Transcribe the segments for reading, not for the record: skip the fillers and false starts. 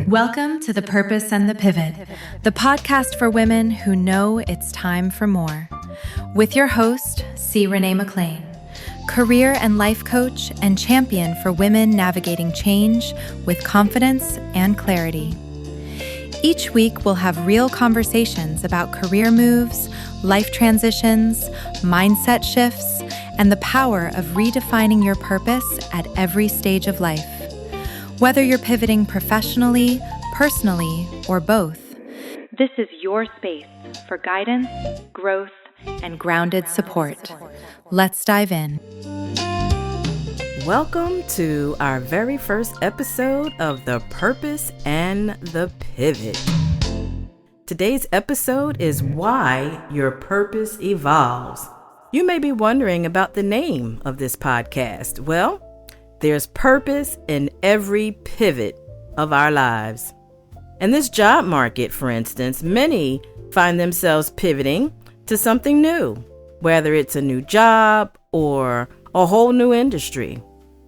Welcome to The Purpose and the Pivot, the podcast for women who know it's time for more. With your host, C. Renee McLain, career and life coach and champion for women navigating change with confidence and clarity. Each week, we'll have real conversations about career moves, life transitions, mindset shifts, and the power of redefining your purpose at every stage of life. Whether you're pivoting professionally, personally, or both, this is your space for guidance, growth, and grounded support. Let's dive in. Welcome to our very first episode of The Purpose and the Pivot. Today's episode is Why Your Purpose Evolves. You may be wondering about the name of this podcast. Well, there's purpose in every pivot of our lives. In this job market, for instance, many find themselves pivoting to something new, whether it's a new job or a whole new industry.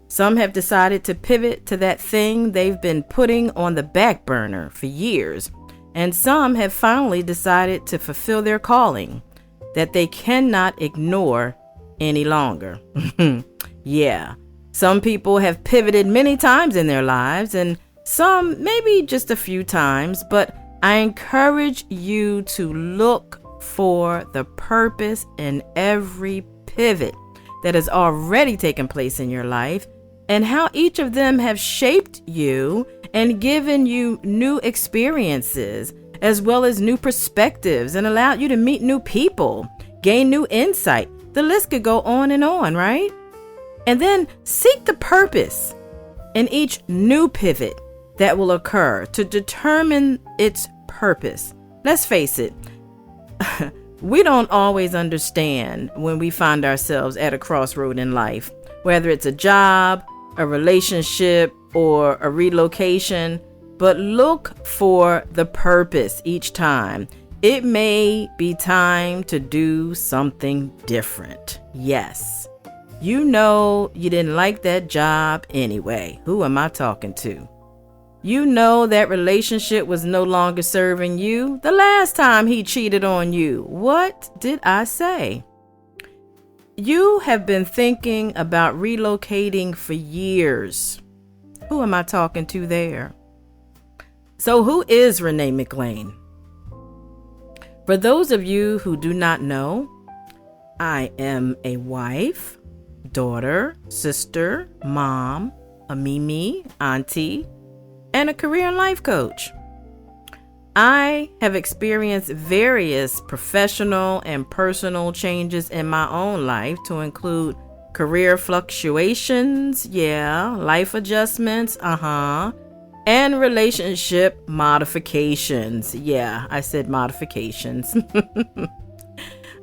Some have decided to pivot to that thing they've been putting on the back burner for years, and some have finally decided to fulfill their calling that they cannot ignore any longer. Yeah. Some people have pivoted many times in their lives, and some maybe just a few times, but I encourage you to look for the purpose in every pivot that has already taken place in your life and how each of them have shaped you and given you new experiences as well as new perspectives and allowed you to meet new people, gain new insight. The list could go on and on, right? And then seek the purpose in each new pivot that will occur to determine its purpose. Let's face it, we don't always understand when we find ourselves at a crossroad in life, whether it's a job, a relationship, or a relocation, but look for the purpose each time. It may be time to do something different. Yes. You know you didn't like that job anyway. Who am I talking to? You know that relationship was no longer serving you the last time he cheated on you. What did I say? You have been thinking about relocating for years. Who am I talking to there? So who is Renee McLain? For those of you who do not know, I am a wife, daughter, sister, mom, a Mimi, auntie, and a career and life coach. I have experienced various professional and personal changes in my own life to include career fluctuations, life adjustments, and relationship modifications. Yeah, I said modifications.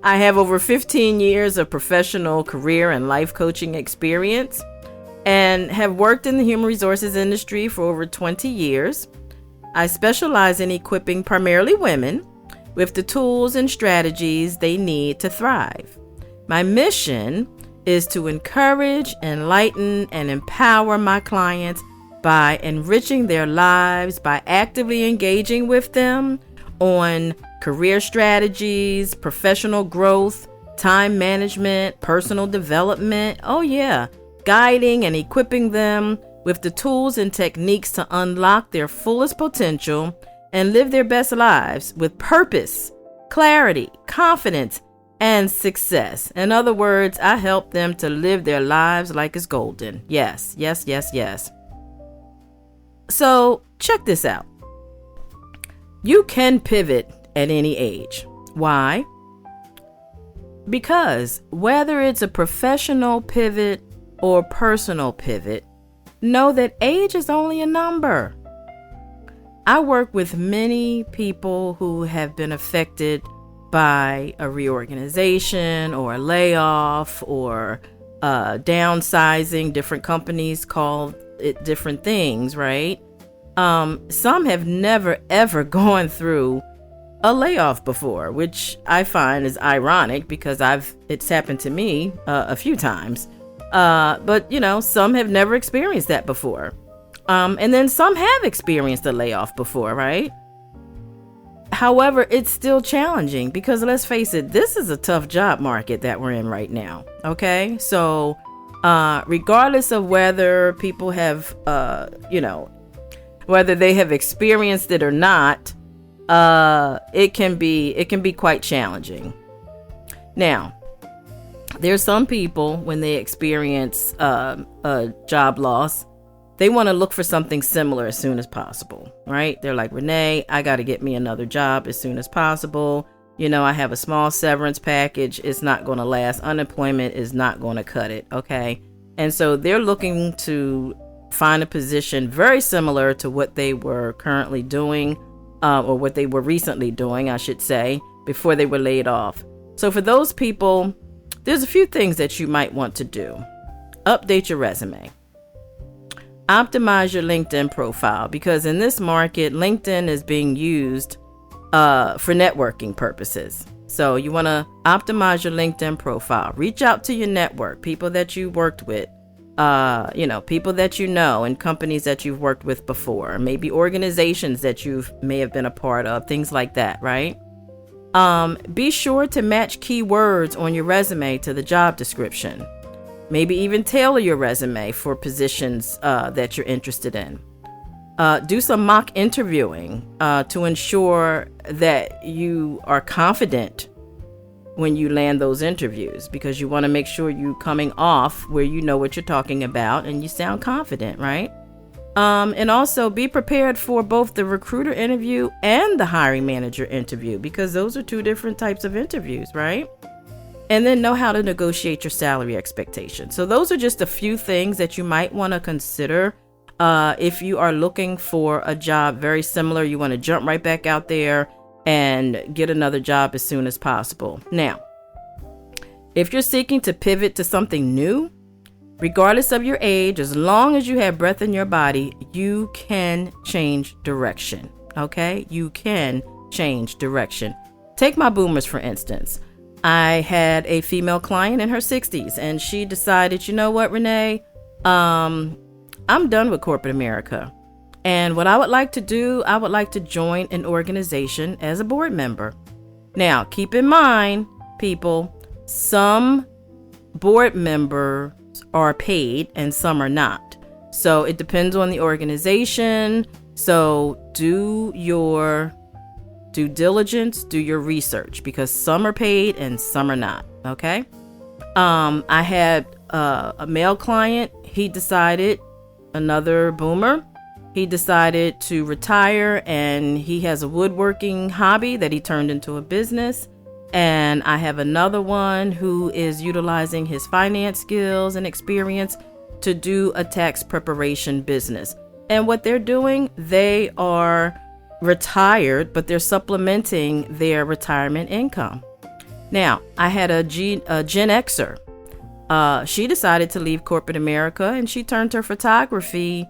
I have over 15 years of professional career and life coaching experience and have worked in the human resources industry for over 20 years. I specialize in equipping primarily women with the tools and strategies they need to thrive. My mission is to encourage, enlighten, and empower my clients by enriching their lives by actively engaging with them on career strategies, professional growth, time management, personal development. Guiding and equipping them with the tools and techniques to unlock their fullest potential and live their best lives with purpose, clarity, confidence, and success. In other words, I help them to live their lives like it's golden. Yes. So check this out. You can pivot at any age. Why? Because whether it's a professional pivot or personal pivot, know that age is only a number. I work with many people who have been affected by a reorganization or a layoff or downsizing. Different companies call it different things, right? Some have never ever gone through a layoff before, which I find is ironic because it's happened to me a few times. But some have never experienced that before. And then some have experienced a layoff before, right? However, it's still challenging because let's face it, this is a tough job market that we're in right now. Okay. So, regardless of whether people have, whether they have experienced it or not, it can be quite challenging. Now, there's some people when they experience a job loss, they want to look for something similar as soon as possible, right? They're like, Renee, I got to get me another job as soon as possible. I have a small severance package. It's not going to last. Unemployment is not going to cut it. Okay. And so they're looking to find a position very similar to what they were currently doing, or what they were recently doing, I should say, before they were laid off. So for those people, there's a few things that you might want to do. Update your resume. Optimize your LinkedIn profile, because in this market, LinkedIn is being used for networking purposes. So you want to optimize your LinkedIn profile. Reach out to your network, people that you worked with, people that you know, and companies that you've worked with before, maybe organizations that you may have been a part of, things like that, right? Be sure to match keywords on your resume to the job description. Maybe even tailor your resume for positions that you're interested in. Do some mock interviewing to ensure that you are confident when you land those interviews, because you want to make sure you're coming off where you know what you're talking about and you sound confident, right? And also be prepared for both the recruiter interview and the hiring manager interview, because those are two different types of interviews, right? And then know how to negotiate your salary expectations. So those are just a few things that you might want to consider if you are looking for a job very similar. You want to jump right back out there and get another job as soon as possible. Now, if you're seeking to pivot to something new, regardless of your age, as long as you have breath in your body, you can change direction. Okay? You can change direction. Take my boomers, for instance. I had a female client in her 60s, and she decided, you know what, Renee, I'm done with corporate America. And what I would like to do, I would like to join an organization as a board member. Now, keep in mind, people, some board members are paid and some are not. So it depends on the organization. So do your due diligence, do your research, because some are paid and some are not. Okay. I had a male client. He decided, another boomer, he decided to retire, and he has a woodworking hobby that he turned into a business. And I have another one who is utilizing his finance skills and experience to do a tax preparation business. And what they're doing, they are retired, but they're supplementing their retirement income. Now, I had a Gen Xer. She decided to leave corporate America, and she turned her photography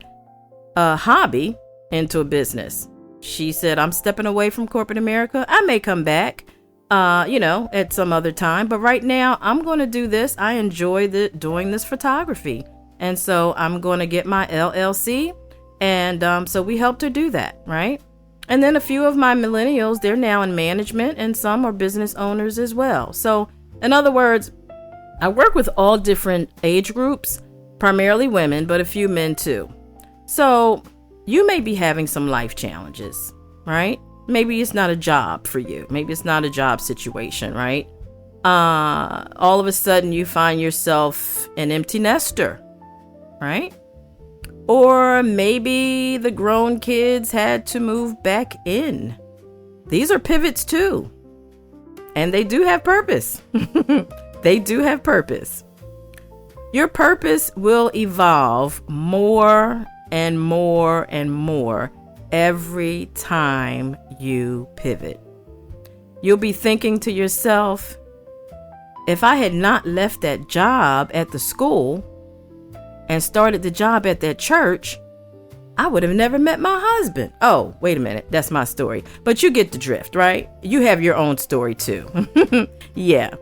hobby into a business. She said, I'm stepping away from corporate America. I may come back, at some other time, but right now I'm going to do this. I enjoy doing this photography. And so I'm going to get my LLC. And so we helped her do that, right? And then a few of my millennials, they're now in management, and some are business owners as well. So in other words, I work with all different age groups, primarily women, but a few men too. So you may be having some life challenges, right? Maybe it's not a job for you. Maybe it's not a job situation, right? All of a sudden you find yourself an empty nester, right? Or maybe the grown kids had to move back in. These are pivots too. And they do have purpose. They do have purpose. Your purpose will evolve more and more and more every time you pivot. You'll be thinking to yourself, if I had not left that job at the school and started the job at that church, I would have never met my husband. Oh, wait a minute. That's my story. But you get the drift, right? You have your own story too. Yeah.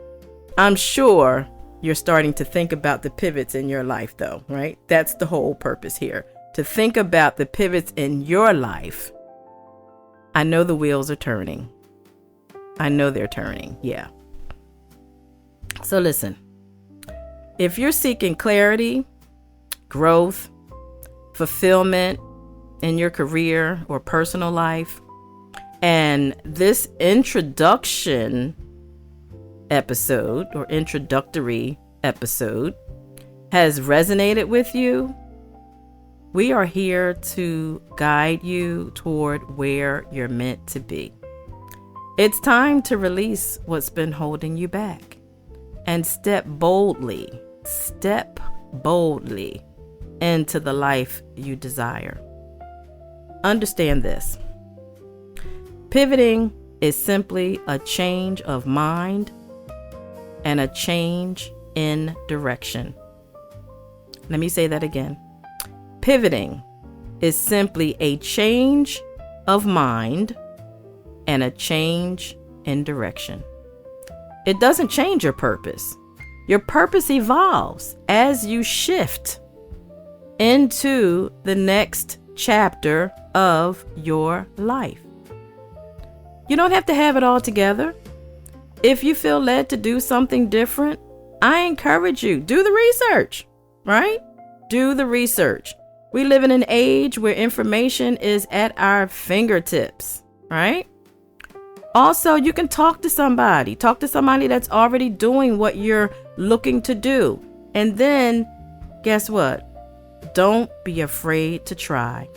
I'm sure you're starting to think about the pivots in your life though, right? That's the whole purpose here. to think about the pivots in your life, I know the wheels are turning. I know they're turning. Yeah. So listen, if you're seeking clarity, growth, fulfillment in your career or personal life, and this introduction episode or introductory episode has resonated with you, we are here to guide you toward where you're meant to be. It's time to release what's been holding you back and step boldly into the life you desire. Understand this. Pivoting is simply a change of mind and a change in direction. Let me say that again. Pivoting is simply a change of mind and a change in direction. It doesn't change your purpose. Your purpose evolves as you shift into the next chapter of your life. You don't have to have it all together. If you feel led to do something different, I encourage you, do the research, right? Do the research. We live in an age where information is at our fingertips, right? Also, you can talk to somebody that's already doing what you're looking to do. And then, guess what? Don't be afraid to try.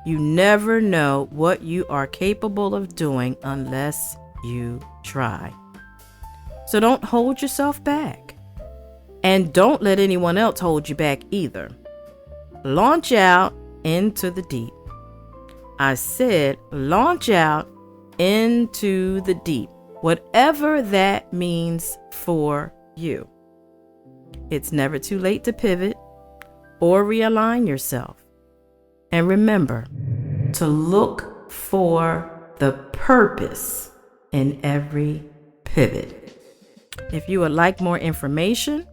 You never know what you are capable of doing unless you try. So don't hold yourself back. And don't let anyone else hold you back either. Launch out into the deep. I said launch out into the deep, whatever that means for you. It's never too late to pivot or realign yourself. And remember to look for the purpose in every pivot. If you would like more information,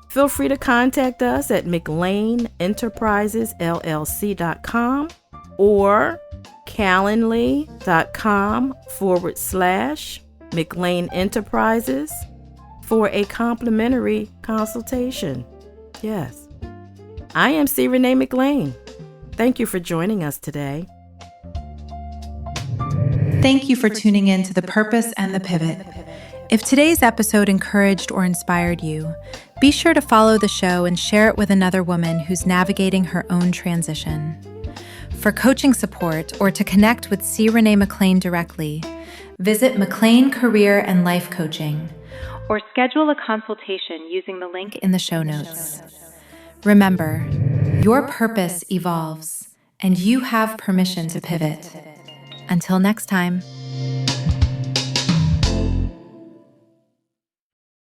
feel free to contact us at McLainEnterprisesLLC.com or Calendly.com/McLain Enterprises for a complimentary consultation. Yes, I am C. Renee McLain. Thank you for joining us today. Thank you for tuning in to The Purpose and the Pivot. If today's episode encouraged or inspired you, be sure to follow the show and share it with another woman who's navigating her own transition. For coaching support or to connect with C. Renee McLain directly, visit McLain Career and Life Coaching or schedule a consultation using the link in the show notes. Remember, your purpose evolves and you have permission to pivot. Until next time.